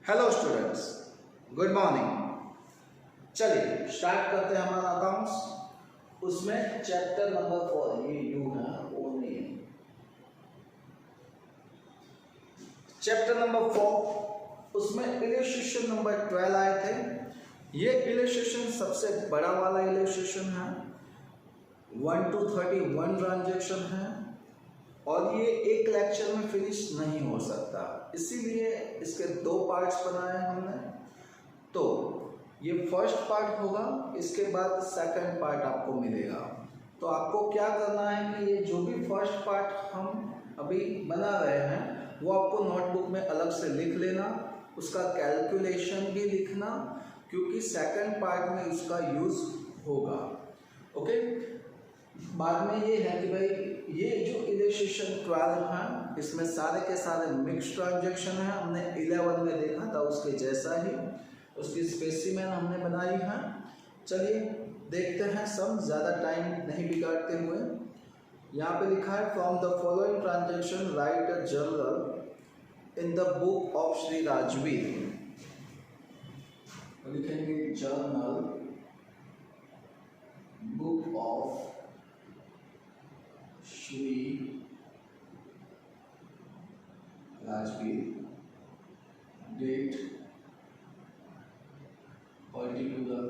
Hello students, good morning. चलिए start करते हैं हमारा अकाउंट्स। उसमें चैप्टर नंबर 4, ये यू है वो नहीं है। चैप्टर नंबर 4 उसमें इलस्ट्रेशन नंबर 12 आए थे। ये इलस्ट्रेशन सबसे बड़ा वाला इलस्ट्रेशन है, 1 to 31 ट्रांजेक्शन है और ये एक लेक्चर में फिनिश नहीं हो सकता, इसीलिए इसके 2 पार्ट्स बनाए हमने। तो ये फर्स्ट पार्ट होगा, इसके बाद सेकंड पार्ट आपको मिलेगा। तो आपको क्या करना है कि ये जो भी फर्स्ट पार्ट हम अभी बना रहे हैं वो आपको नोटबुक में अलग से लिख लेना, उसका कैलकुलेशन भी लिखना, क्योंकि सेकंड पार्ट में उसका यूज होगा। ओके, बाद में ये है कि भाई ये जो इलस्ट्रेशन 12 है इसमें सारे के सारे मिक्स ट्रांजेक्शन है। हमने 11 में देखा था उसके जैसा ही, उसकी स्पेसिमेन हमने बनाई है। चलिए देखते हैं सब, ज़्यादा टाइम नहीं बिगाड़ते हुए। यहाँ पे लिखा है from the following transaction write a journal in the book of Shri Rajveer. लिखेंगे journal book of Shri Rajveer, date particular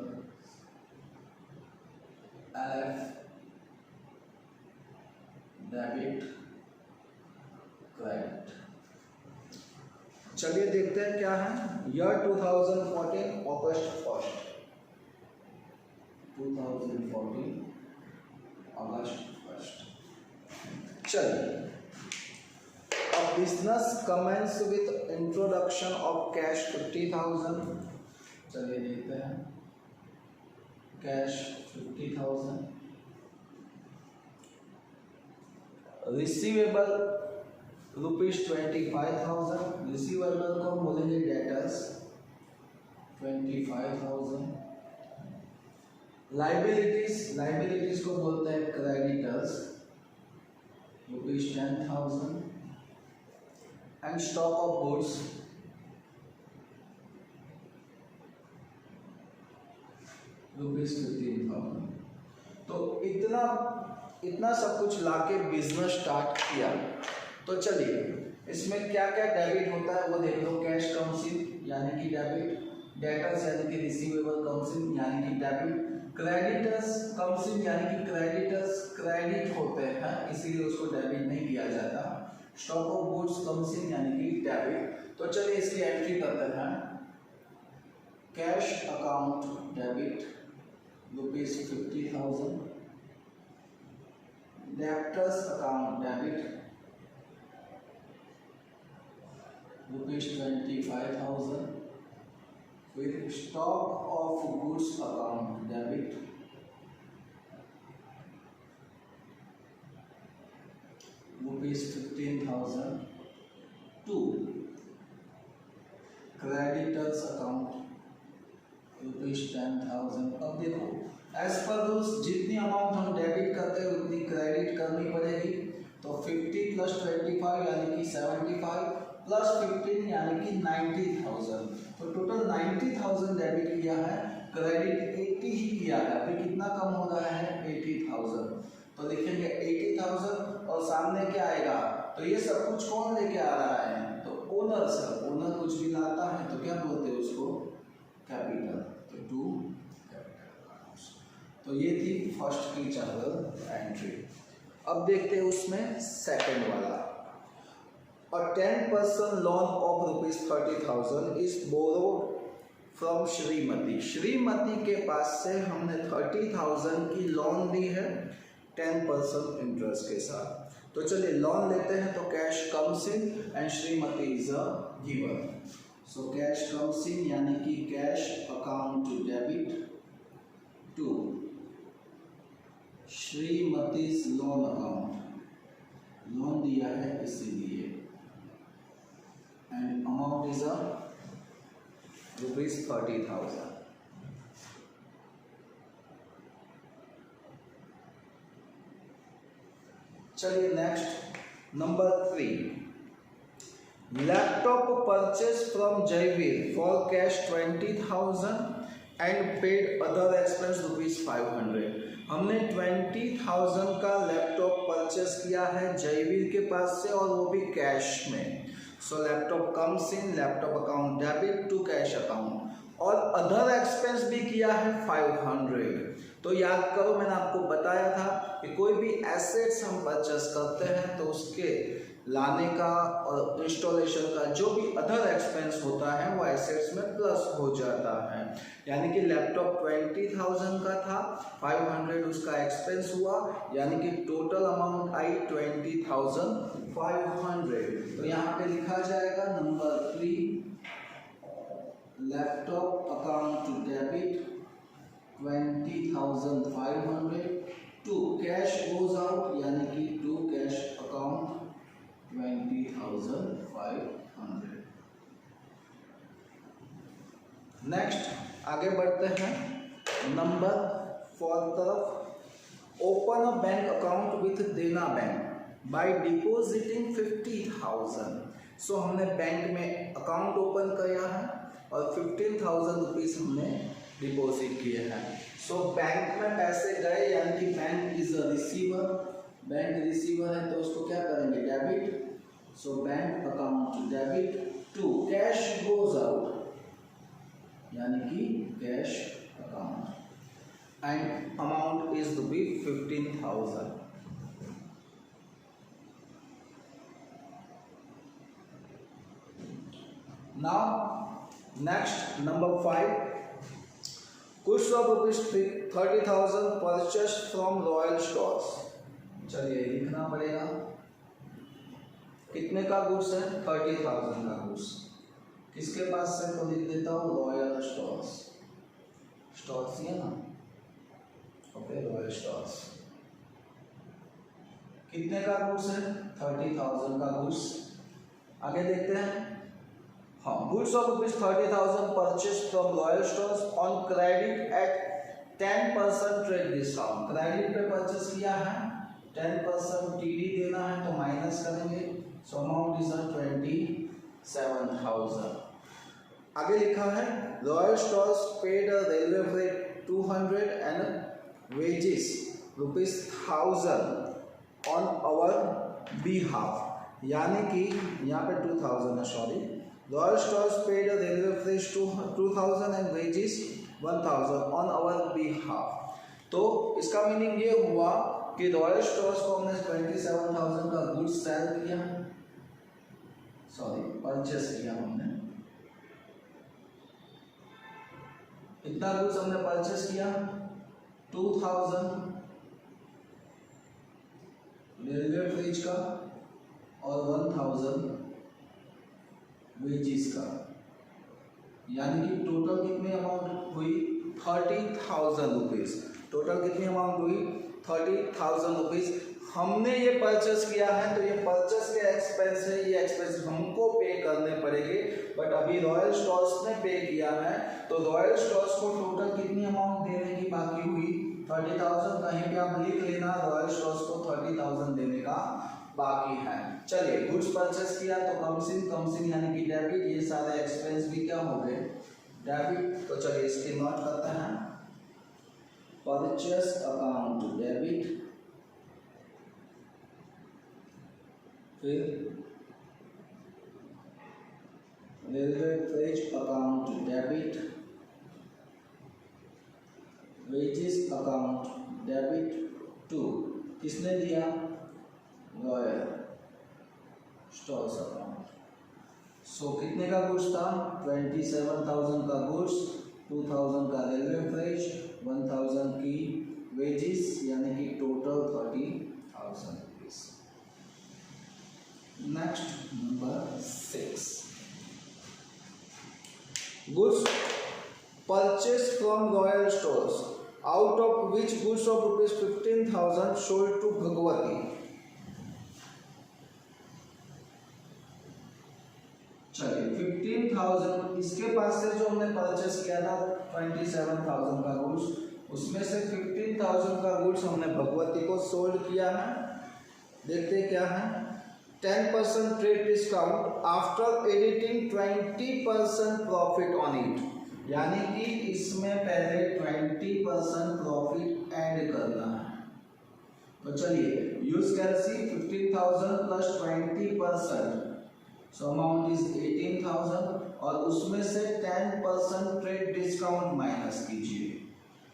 F debit credit. चलिए देखते हैं क्या है। Year 2014 August 1, 2014 August 1। चलिए, a business commence with introduction of cash 50,000। चलिए देखते हैं कैश 50,000। रिसीवेबल ₹25,000। रिसीवेबल को हम बोलेंगे डेटर्स 25,000। लाइबिलिटीज को बोलते हैं creditors ₹10,000। And stock of goods ₹15,000। तो इतना सब कुछ लाके बिजनेस स्टार्ट किया। तो चलिए इसमें क्या क्या डेबिट होता है वो देख लो। कैश कम्स इन यानी कि डेबिट, डेटर्स यानी कि रिसीवेबल कम्स इन यानी कि डेबिट, क्रेडिटर्स कम्स इन यानी कि क्रेडिटर्स क्रेडिट होते हैं इसीलिए उसको डेबिट नहीं किया जाता। Stock of goods comes in यानी कि डेबिट। तो चलिए इसकी एंट्री करते हैं। Cash account debit ₹50,000, debtors account debit ₹25,000, फिर stock of goods account debit ₹15,000 to creditors account ₹10,000। अब देखो एज पर रूल्स जितनी अमाउंट हम डेबिट करते हैं उतनी क्रेडिट करनी पड़ेगी। तो 50 + 25 यानी कि 75 प्लस 15 यानी कि 90,000। तो टोटल 90,000 डेबिट किया है, क्रेडिट 80 ही किया है। अभी कितना कम हो रहा है 80,000। तो लिखेंगे 80,000 और सामने क्या आएगा। तो ये सब कुछ कौन लेके आ रहा है, तो ओनर सर। ओनर कुछ भी लाता है तो क्या बोलते हैं उसको, कैपिटल। तो टू कैपिटल। तो ये थी फर्स्ट की जनरल एंट्री। अब देखते हैं उसमें सेकंड वाला। A 10% loan of ₹30,000 is borrowed from Shrimati. Shrimati के पास से हमने 30,000 की लोन ली है 10% इंटरेस्ट के साथ। तो चलिए लोन लेते हैं। तो cash comes in and Shrimati is a giver. So cash comes in यानी कि cash account debit to Shrimati's loan account, loan दिया है इसीलिए, एंड अमाउंट इज ₹30,000। चलिए next number 3, laptop purchase from Jayveer for cash 20,000 and paid other expense ₹500। हमने 20,000 का laptop purchase किया है जयवीर के पास से और वो भी कैश में। So laptop comes in laptop account debit to cash account, और अदर एक्सपेंस भी किया है 500। तो याद करो, मैंने आपको बताया था कि कोई भी एसेट्स हम परचेस करते हैं तो उसके लाने का और इंस्टॉलेशन का जो भी अदर एक्सपेंस होता है वो एसेट्स में प्लस हो जाता है। यानी कि लैपटॉप 20,000 का था, 500 उसका एक्सपेंस हुआ, यानी कि टोटल अमाउंट आई 20,500। तो यहाँ पे लिखा जाएगा number 3, laptop account to debit 20,500 to cash goes out, यानी कि टू कैश अकाउंट 20,500। नेक्स्ट आगे बढ़ते हैं नंबर 4 तरफ। Open a bank account with देना बैंक बाय डिपॉजिटिंग 50,000। सो हमने बैंक में अकाउंट ओपन किया है और 15,000 रुपीज हमने डिपॉजिट किए हैं। सो बैंक में पैसे गए, यानी कि bank is a receiver, bank receiver है तो उसको क्या करेंगे, debit. So bank account debit to cash goes out, यानी कि cash account, and amount is to be 15,000। Now next number 5, goods of ₹30,000 purchase from Royal Stores. चलिए लिखना पड़ेगा, कितने का गुड्स है, 30,000 का गुड्स। किसके पास से, तो लिख देता हूँ रॉयल स्टोर्स, स्टोर्स ही है ना, ओके, रॉयल स्टोर्स। कितने का गुड्स है, 30,000 का गुड्स। आगे देखते हैं, हाँ, goods of ₹30,000 purchase from Royal Stores on credit at 10% trade discount. Credit पे परचेज किया है, 10% टीडी देना है तो माइनस करेंगे। So amount is 27,000। आगे लिखा है Royal Stores paid railway freight 200 and wages ₹1,000 on our behalf, यानी कि यहाँ पे 2,000 है, sorry. Royal Stores paid railway freight 2,000 and wages 1,000 on our behalf. तो इसका मीनिंग ये हुआ कि रॉयल स्टोर्स को हमने 27,000 का गुड्स सेल किया, सॉरी परचेस किया हमने। कितना गुड्स हमने परचेस किया, 2,000 रेलवे फ्रेट का और 1,000 वेजेस का, यानी कि टोटल कितनी अमाउंट हुई, 30,000 रुपीज। टोटल कितनी अमाउंट हुई, 30,000 रुपीज। हमने ये परचेस किया है तो ये परचेस के एक्सपेंस है, ये एक्सपेंस हमको पे करने पड़ेंगे, बट अभी रॉयल स्टोर्स ने पे किया है तो रॉयल स्टोर्स को टोटल कितनी अमाउंट देने की बाकी हुई, 30,000। कहीं पे आप लिख लेना, रॉयल स्टोर्स को 30,000 देने का बाकी है। चलिए गुड्स परचेस किया तो कम्स इन यानी कि डेबिट, ये सारे एक्सपेंस भी क्या हो गए, डेबिट। तो चलिए इसकी नोट करते हैं, परचेस अकाउंट डेबिट, फिर railway freight account debit, wages account debit to, किसने दिया, रॉयल स्टोर्स अकाउंट। सो कितने का गुड्स था, 27,000 का गुड्स, 2,000 का रेलवे फ्रेट, 1,000 की वेजेस, यानी कि total 30,000 rupees. Next number 6, goods purchase from Royal Stores out of which goods of ₹15,000 sold to Bhagwati. चलिए 15,000 इसके पास से जो हमने परचेस किया था 27,000 का गुड्स, उसमें से 15,000 का गुड्स हमने भगवती को सोल्ड किया है। देखते क्या है, 10% trade discount after editing 20% profit on it, यानी कि इसमें पहले 20% प्रॉफिट ऐड करना है। तो चलिए यूज कैलसी 15,000 प्लस 20%, सो अमाउंट इज 18,000 और उसमें से 10% ट्रेड डिस्काउंट माइनस कीजिए,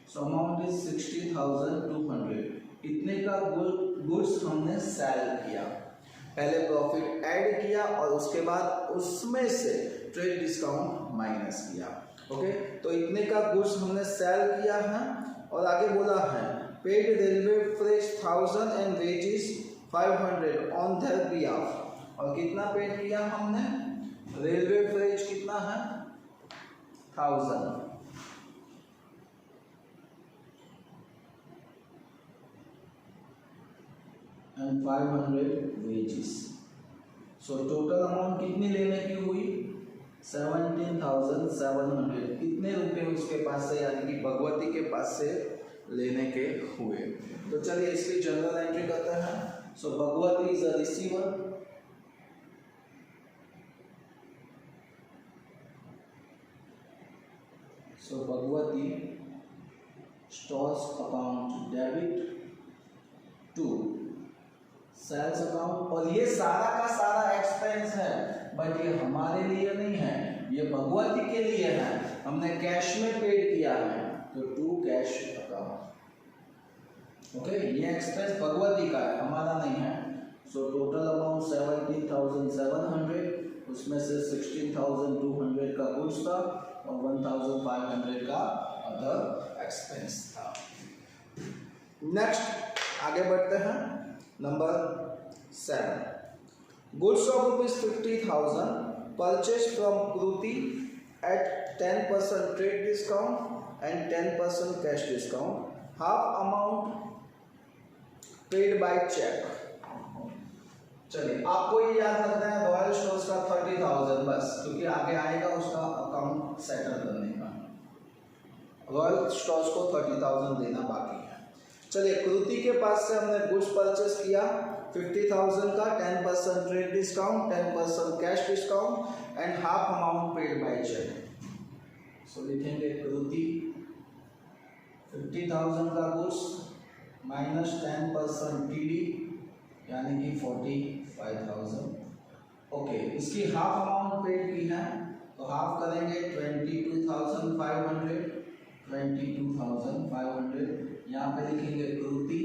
सो अमाउंट इज 60,200। इतने का गुड्स हमने सेल किया, पहले प्रॉफिट ऐड किया और उसके बाद उसमें से ट्रेड डिस्काउंट माइनस किया। ओके, तो इतने का गुड्स हमने सेल किया है और आगे बोला है paid railway fresh 1000 and wages 500 on their behalf. और कितना पेड किया हमने, रेलवे फ्रेश कितना है 1000 and 500 wages, so total amount कितनी लेने की हुई 17,700। कितने रुपए उसके पास से यानी कि भगवती के पास से लेने के हुए। तो चलिए इसकी जनरल एंट्री करते हैं। So Bhagwati is a receiver, so Bhagwati stocks account debit to sales account. और ये सारा का सारा एक्सपेंस है, बट ये हमारे लिए नहीं है, ये भगवती के लिए है, हमने कैश में पेड किया है, तो टू कैश अकाउंट। ओके, ये एक्सपेंस भगवती का है, हमारा नहीं है। सो टोटल अमाउंट 17,700, उसमें से 16,200 का गुड्स था और 1,500 का अदर एक्सपेंस था। नेक्स्ट आगे बढ़ते हैं, number 7, goods of ₹50,000 purchase from Kriti at 10% trade discount and 10% cash discount, half amount paid by cheque. चलिए आपको ये याद रखना है रॉयल स्टोर्स का 30,000 बस, क्योंकि आगे आएगा उसका अकाउंट सेटल करने का। रॉयल स्टोर्स को 30,000 देना बाकी है। चलिए कृति के पास से हमने गुड्स परचेस किया 50,000 का, 10% trade discount, 10% cash discount and half amount paid by cheque. So लिखेंगे कृति 50,000 का गुड्स माइनस 10% टीडी यानी कि 45,000। ओके, इसकी हाफ अमाउंट पेड की है तो हाफ करेंगे 22,500, 22,500 यहाँ पे लिखेंगे कृति।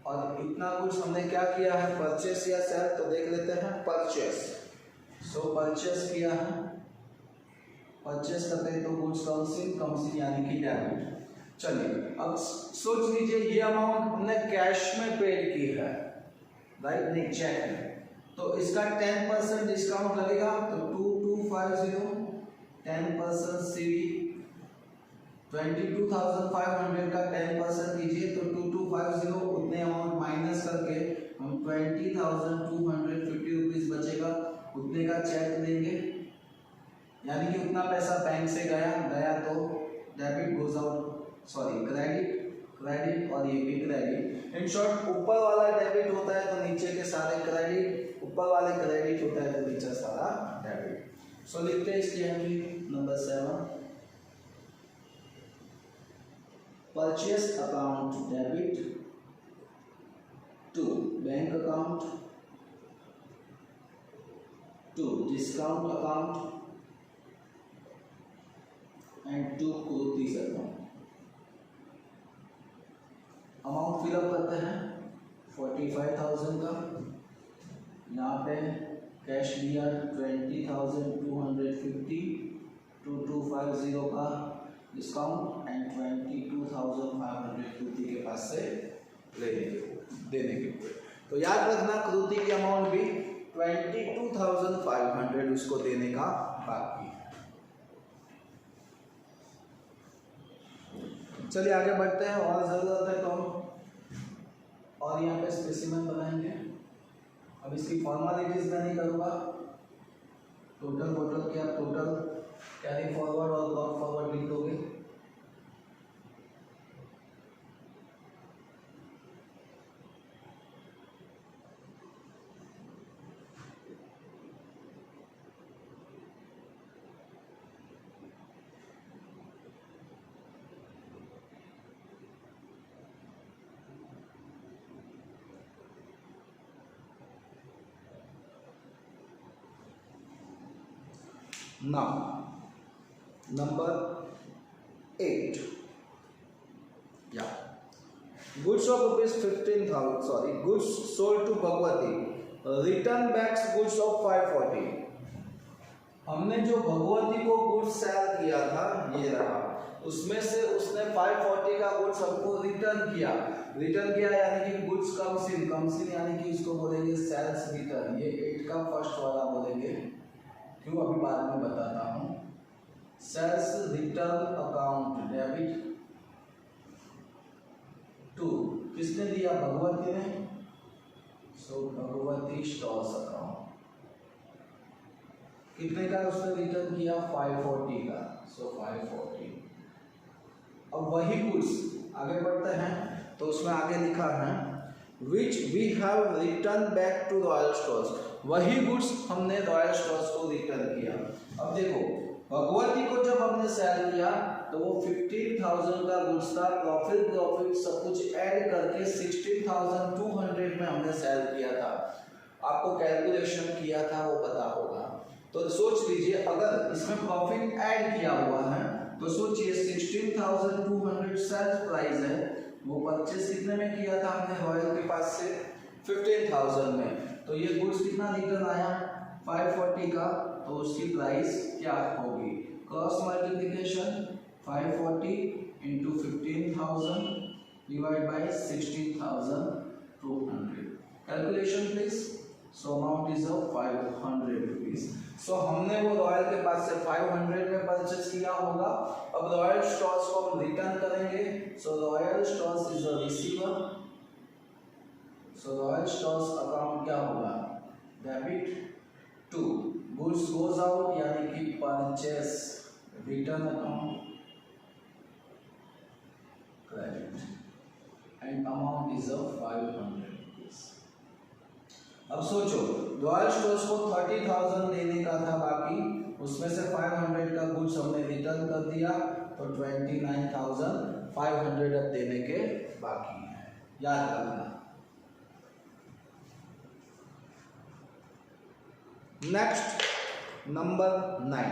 और इतना कुछ हमने क्या किया है, परचेस या सेल, तो देख लेते हैं परचेस। सो परचेस किया है, परचेस करते हैं तो गुड्स कम सी यानी कि डेबिट। चलिए अब सोच लीजिए ये अमाउंट हमने कैश में पेड की है, राइट, नहीं चेक है, तो इसका 10% डिस्काउंट लगेगा तो 2250, 10% सीवी 22,500 का 10% कीजिए तो 2250, उतने अमाउंट माइनस करके हम 20,250 रुपीज बचेगा, उतने का चेक देंगे, यानी कि उतना पैसा बैंक से गया तो debit goes out, sorry credit और ये भी क्रेडिट। इन शॉर्ट ऊपर वाला डेबिट होता है तो नीचे के सारे क्रेडिट, ऊपर वाले क्रेडिट होता है तो नीचे सारा डेबिट। सो लिखते हैं इसकी entry number 7, purchase account debit to bank account to discount account and to Kriti's account. Amount fill up करते हैं 45,000 का, यहाँ पे कैश लिया 20,250, 2250 का डिस्काउंट एंड 22,500 कृति के पास से देने के हुए। तो याद रखना कृति की अमाउंट भी 22,500 उसको देने का बाकी है। चलिए आगे बढ़ते हैं, और ज़रूरत है तो और यहाँ पे स्पेसिमेन बनाएंगे। अब इसकी फॉर्मेलिटीज मैं नहीं करूँगा, टोटल के आप टोटल कैरी फॉरवर्ड और ब्रॉट फॉरवर्ड लिख दोगे। Now, number 8. Yeah. Goods of rupees 15,000. Sorry, goods sold to Bhagwati. Return back goods of 540. हमने जो भगवती को गुड्स सेल किया था ये रहा, उसमें से उसने 540 का गुड्स हमको रिटर्न किया यानी कि गुड्स कम्स इन यानी कि इसको बोलेंगे सेल्स रिटर्न। ये 8 का फर्स्ट वाला बोलेंगे, क्यों अभी बाद में बताता हूँ। Sales return account debit to किसने दिया, भगवती ने। सो भगवती स्टॉक्स अकाउंट कितने का उसने रिटर्न किया, 540 का। सो 540। अब वही गुड्स आगे बढ़ते हैं तो उसमें आगे लिखा है which we have return back to Royal Stores. वही गुड्स हमने रॉयल स्टोर्स को रिटर्न किया। अब देखो भगवती को जब हमने सेल किया तो वो 15,000 का गुड्स था, प्रॉफिट सब कुछ ऐड करके 16,200 में हमने सेल किया था। आपको कैलकुलेशन किया था वो पता होगा, तो सोच लीजिए अगर इसमें प्रॉफिट ऐड किया हुआ है तो सोचिए 16,200 सेल्स प्राइस है, वो परचेस कितने में किया था हमने रॉयल के पास से, 15,000 में। तो ये गुड्स कितना रिटर्न आया, 540 का। तो उसकी प्राइस क्या होगी, cross multiplication 540 into 15,000 divide by 16,200। Calculation please. So amount is 500 rupees. So हमने वो रॉयल के पास से 500 में परचेस किया होगा। अब रॉयल स्टोर्स को हम रिटर्न करेंगे। So Royal Stores is a receiver. So Royal Stores account क्या होगा, debit to goods goes out यानी कि purchase return account credit and amount is 500 rupees. अब सोचो रॉयल स्टोर्स को 30,000 देने का था, बाकी उसमें से 500 का गुड्स हमने रिटर्न कर दिया, तो 29,500 अब देने के बाकी है, याद रखना। Next number 9।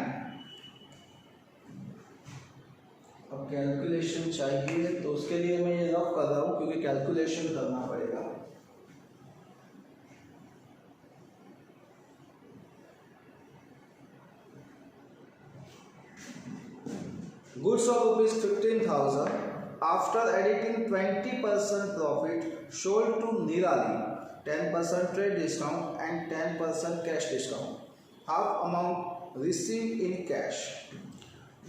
अब कैलकुलेशन चाहिए तो उसके लिए मैं ये रफ कर रहा हूं क्योंकि कैलकुलेशन करना पड़ेगा। Goods of rupees 15,000 after editing 20% profit sold to Nirali, 10% trade discount and 10% cash discount. Half amount received in cash.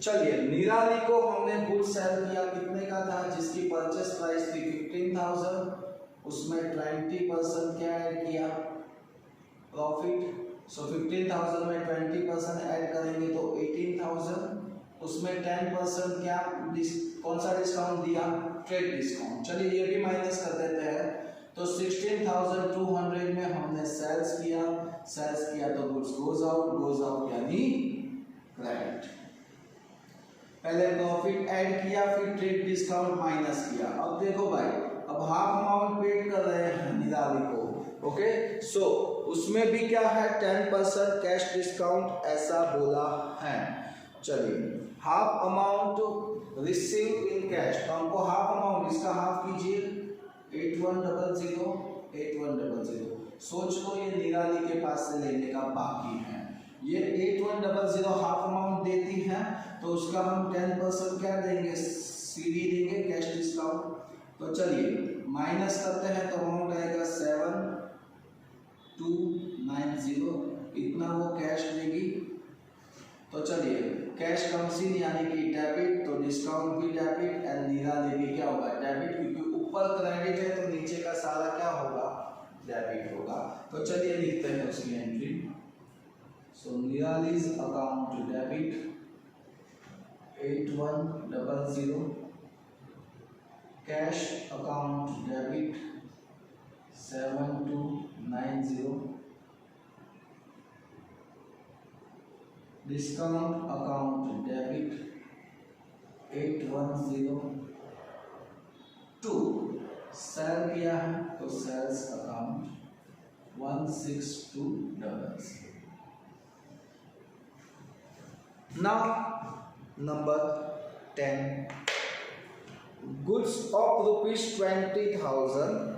चलिए निराली को हमने गुड सेल किया, कितने का था, जिसकी परचेस प्राइस थी 15,000, उसमें 20% क्या ऐड किया, प्रॉफिट। सो 15,000 में 20% ऐड करेंगे तो 18,000, उसमें 10% क्या कौन सा डिस्काउंट दिया, ट्रेड डिस्काउंट। चलिए ये भी माइनस कर देते हैं। तो 16,200 में हमने सेल्स किया तो गुड्स गोज आउट यानी क्रेडिट। पहले प्रॉफिट ऐड किया फिर ट्रेड डिस्काउंट माइनस किया। अब देखो भाई अब हाफ अमाउंट पेड कर रहे हैं निराली को, ओके। सो उसमें भी क्या है 10% कैश डिस्काउंट ऐसा बोला है। चलिए half amount receive in cash, तो हमको हाफ अमाउंट इसका हाफ कीजिए 8100। सोच लो ये निराली के पास से लेने का बाकी है, ये 8100 हाफ अमाउंट देती है तो उसका हम 10% क्या देंगे, सीडी देंगे, कैश डिस्काउंट। तो चलिए माइनस करते हैं तो अमाउंट आएगा 7290, इतना वो कैश देगी। तो चलिए कैश कम्स इन यानी कि डेबिट, तो डिस्काउंट भी डेबिट एंड निराली भी क्या होगा, डेबिट, क्योंकि ऊपर क्रेडिट है तो नीचे का सारा क्या होगा, डेबिट होगा। तो चलिए लिखते हैं उसकी entry. So Nirali's account debit 8100, cash account debit 7290, discount account debit 8102, sale किया है तो sales account 16200। Now number 10, goods of rupees 20,000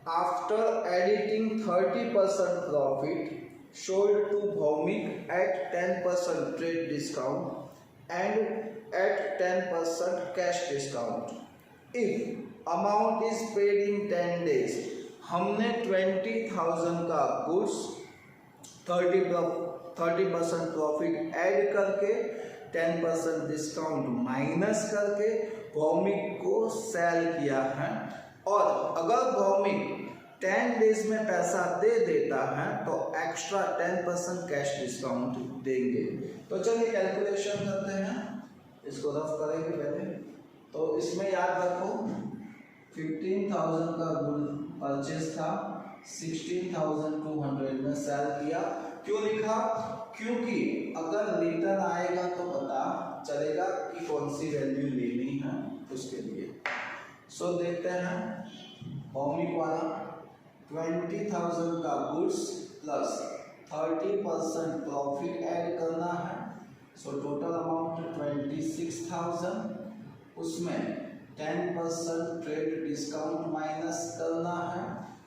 after editing 30% profit sold to Bhaumik at 10% trade discount and at 10% cash discount. If amount is paid in 10 days, हमने 20,000 का goods 30% profit add करके 10% discount minus करके भौमिक को cell किया है, और अगर Bhowmik 10 days में पैसा दे देता है तो एक्स्ट्रा 10% कैश डिस्काउंट देंगे। तो चलिए कैलकुलेशन करते हैं, इसको रफ करेंगे पहले। तो इसमें याद रखो 15,000 का गुड परचेज था, 16,200 में सेल किया। क्यों लिखा? क्योंकि अगर रिटर्न आएगा तो पता चलेगा कि कौन सी वैल्यू लेनी है उसके लिए। सो देखते हैं, भौमिक वाला 20,000 का गुड्स प्लस 30% प्रॉफिट ऐड करना है। सो टोटल अमाउंट 26,000, उसमें 10% ट्रेड डिस्काउंट माइनस करना है।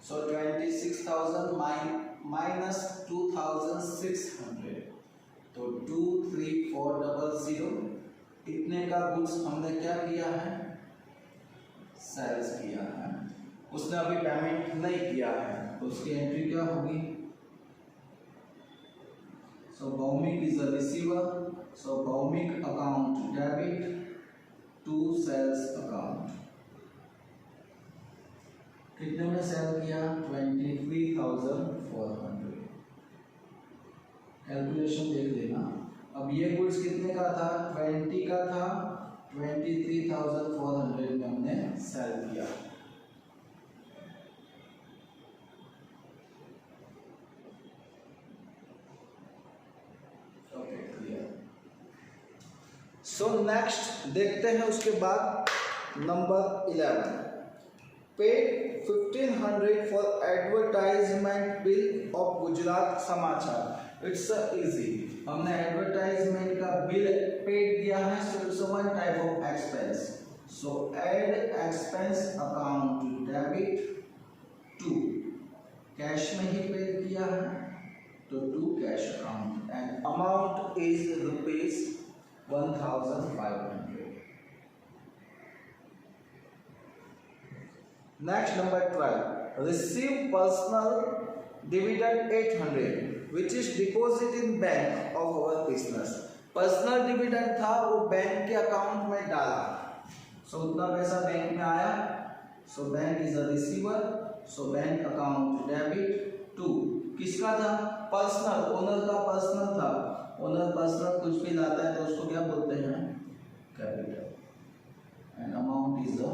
सो 26,000 माइनस 2,600, तो 23400। इतने का गुड्स हमने क्या किया है? सेल्स किया है। उसने अभी पेमेंट नहीं किया है, तो उसकी एंट्री क्या होगी? So Bhaumik is a receiver, so Bhaumik account debit to sales account. कितने में सेल किया? 23,400। कैलकुलेशन देख लेना। अब ये गुड्स कितने का था? 20 का था, 23,400 में हमने सेल किया। Okay, clear. सो नेक्स्ट देखते हैं उसके बाद number 11, paid 1500 for advertisement bill of Gujarat Samachar. It's easy, हमने एडवर्टाइजमेंट का बिल पेड दिया है, so it's one type of expense. So ad expense account debit to, cash में ही पेड किया है तो to cash account, and amount is ₹1,500। Next, number 12, receive personal dividend 800 which is deposit in bank of our business। Personal dividend था, वो bank के account में डाला, सो उतना पैसा बैंक में आया। So bank is a receiver, so bank account debit to, किसका था? पर्सनल, ओनर का पर्सनल था। ओनर पर्सनल कुछ भी लाता है तो उसको क्या बोलते हैं? Capital, and amount is 800।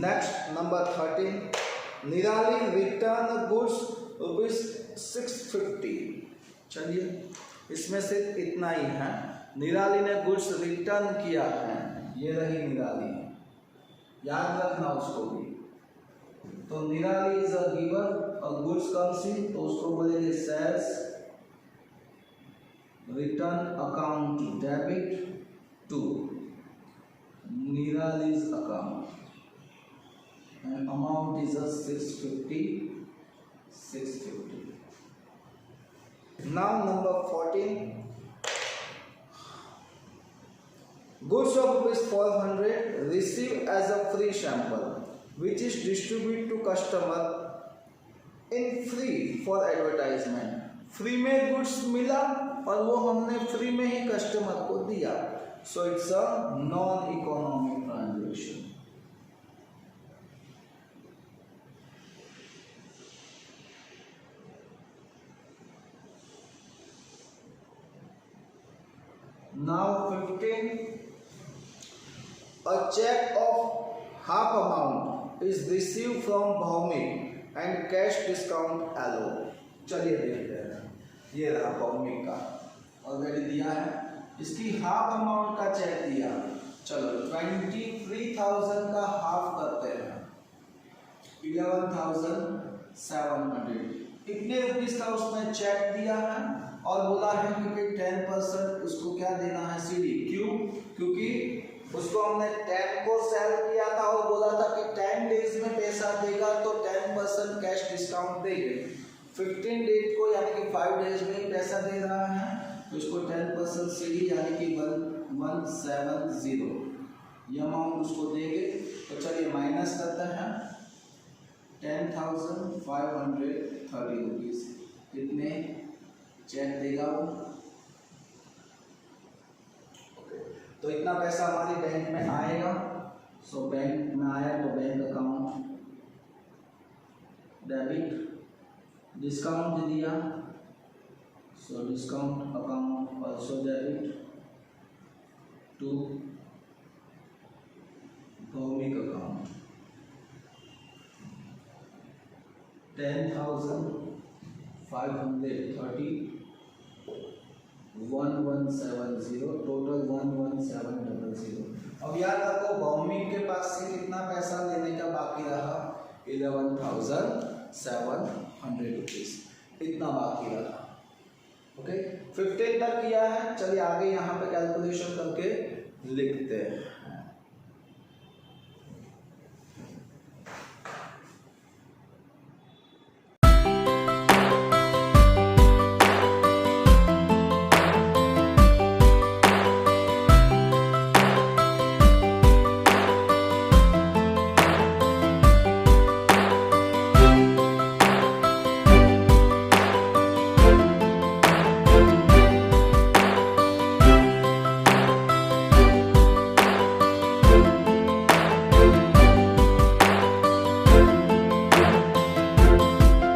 Next number 13, Nirali return goods ₹650। चलिए इसमें से इतना ही है, निराली ने गुड्स रिटर्न किया है, ये रही निराली, याद रखना उसको भी। तो निराली इज अ गिवर और गुड्स कम्स इन, तो उसको बोलेंगे sales return account debit to Nirali's account, and amount is a 650। Now number 14, goods of ₹400 received as a free sample which is distributed to customer in free for advertisement। Free में goods मिला और वो हमने free में ही customer को दिया, so it's a non economic transaction. Now 15, a check of half amount is received from Bhaumik and cash discount allowed। चलिए देखते हैं, ये रहा भौमिक का, ऑलरेडी दिया है, इसकी हाफ अमाउंट का चेक दिया। चलो 23,000 का हाफ करते हैं, 11,700। कितने रुपीस का उसने चेक दिया है और बोला है क्योंकि 10% उसको क्या देना है सीडी, क्यों? क्योंकि उसको हमने 10 को सेल किया था और बोला था कि 10 डेज में पैसा देगा तो 10% कैश डिस्काउंट देंगे। 15 डेज को यानी कि 5 डेज में पैसा दे रहा है तो इसको 10% सीडी यानी कि 1170 ये अमाउंट उसको देंगे। तो चलिए माइनस करते हैं 10,530 रुपीज, कितने चेक देगा वो? तो इतना पैसा हमारे बैंक में आएगा। सो बैंक में आया तो बैंक अकाउंट डेबिट, डिस्काउंट दिया सो discount account also debit to Bhaumik account 10,530 1170 total 11700। अब याद रखो भौमिक के पास से कितना पैसा लेने का बाकी रहा? 11,700 रुपीज, इतना बाकी रहा। ओके 15 तक किया है। चलिए आगे यहाँ पे कैलकुलेशन करके लिखते हैं।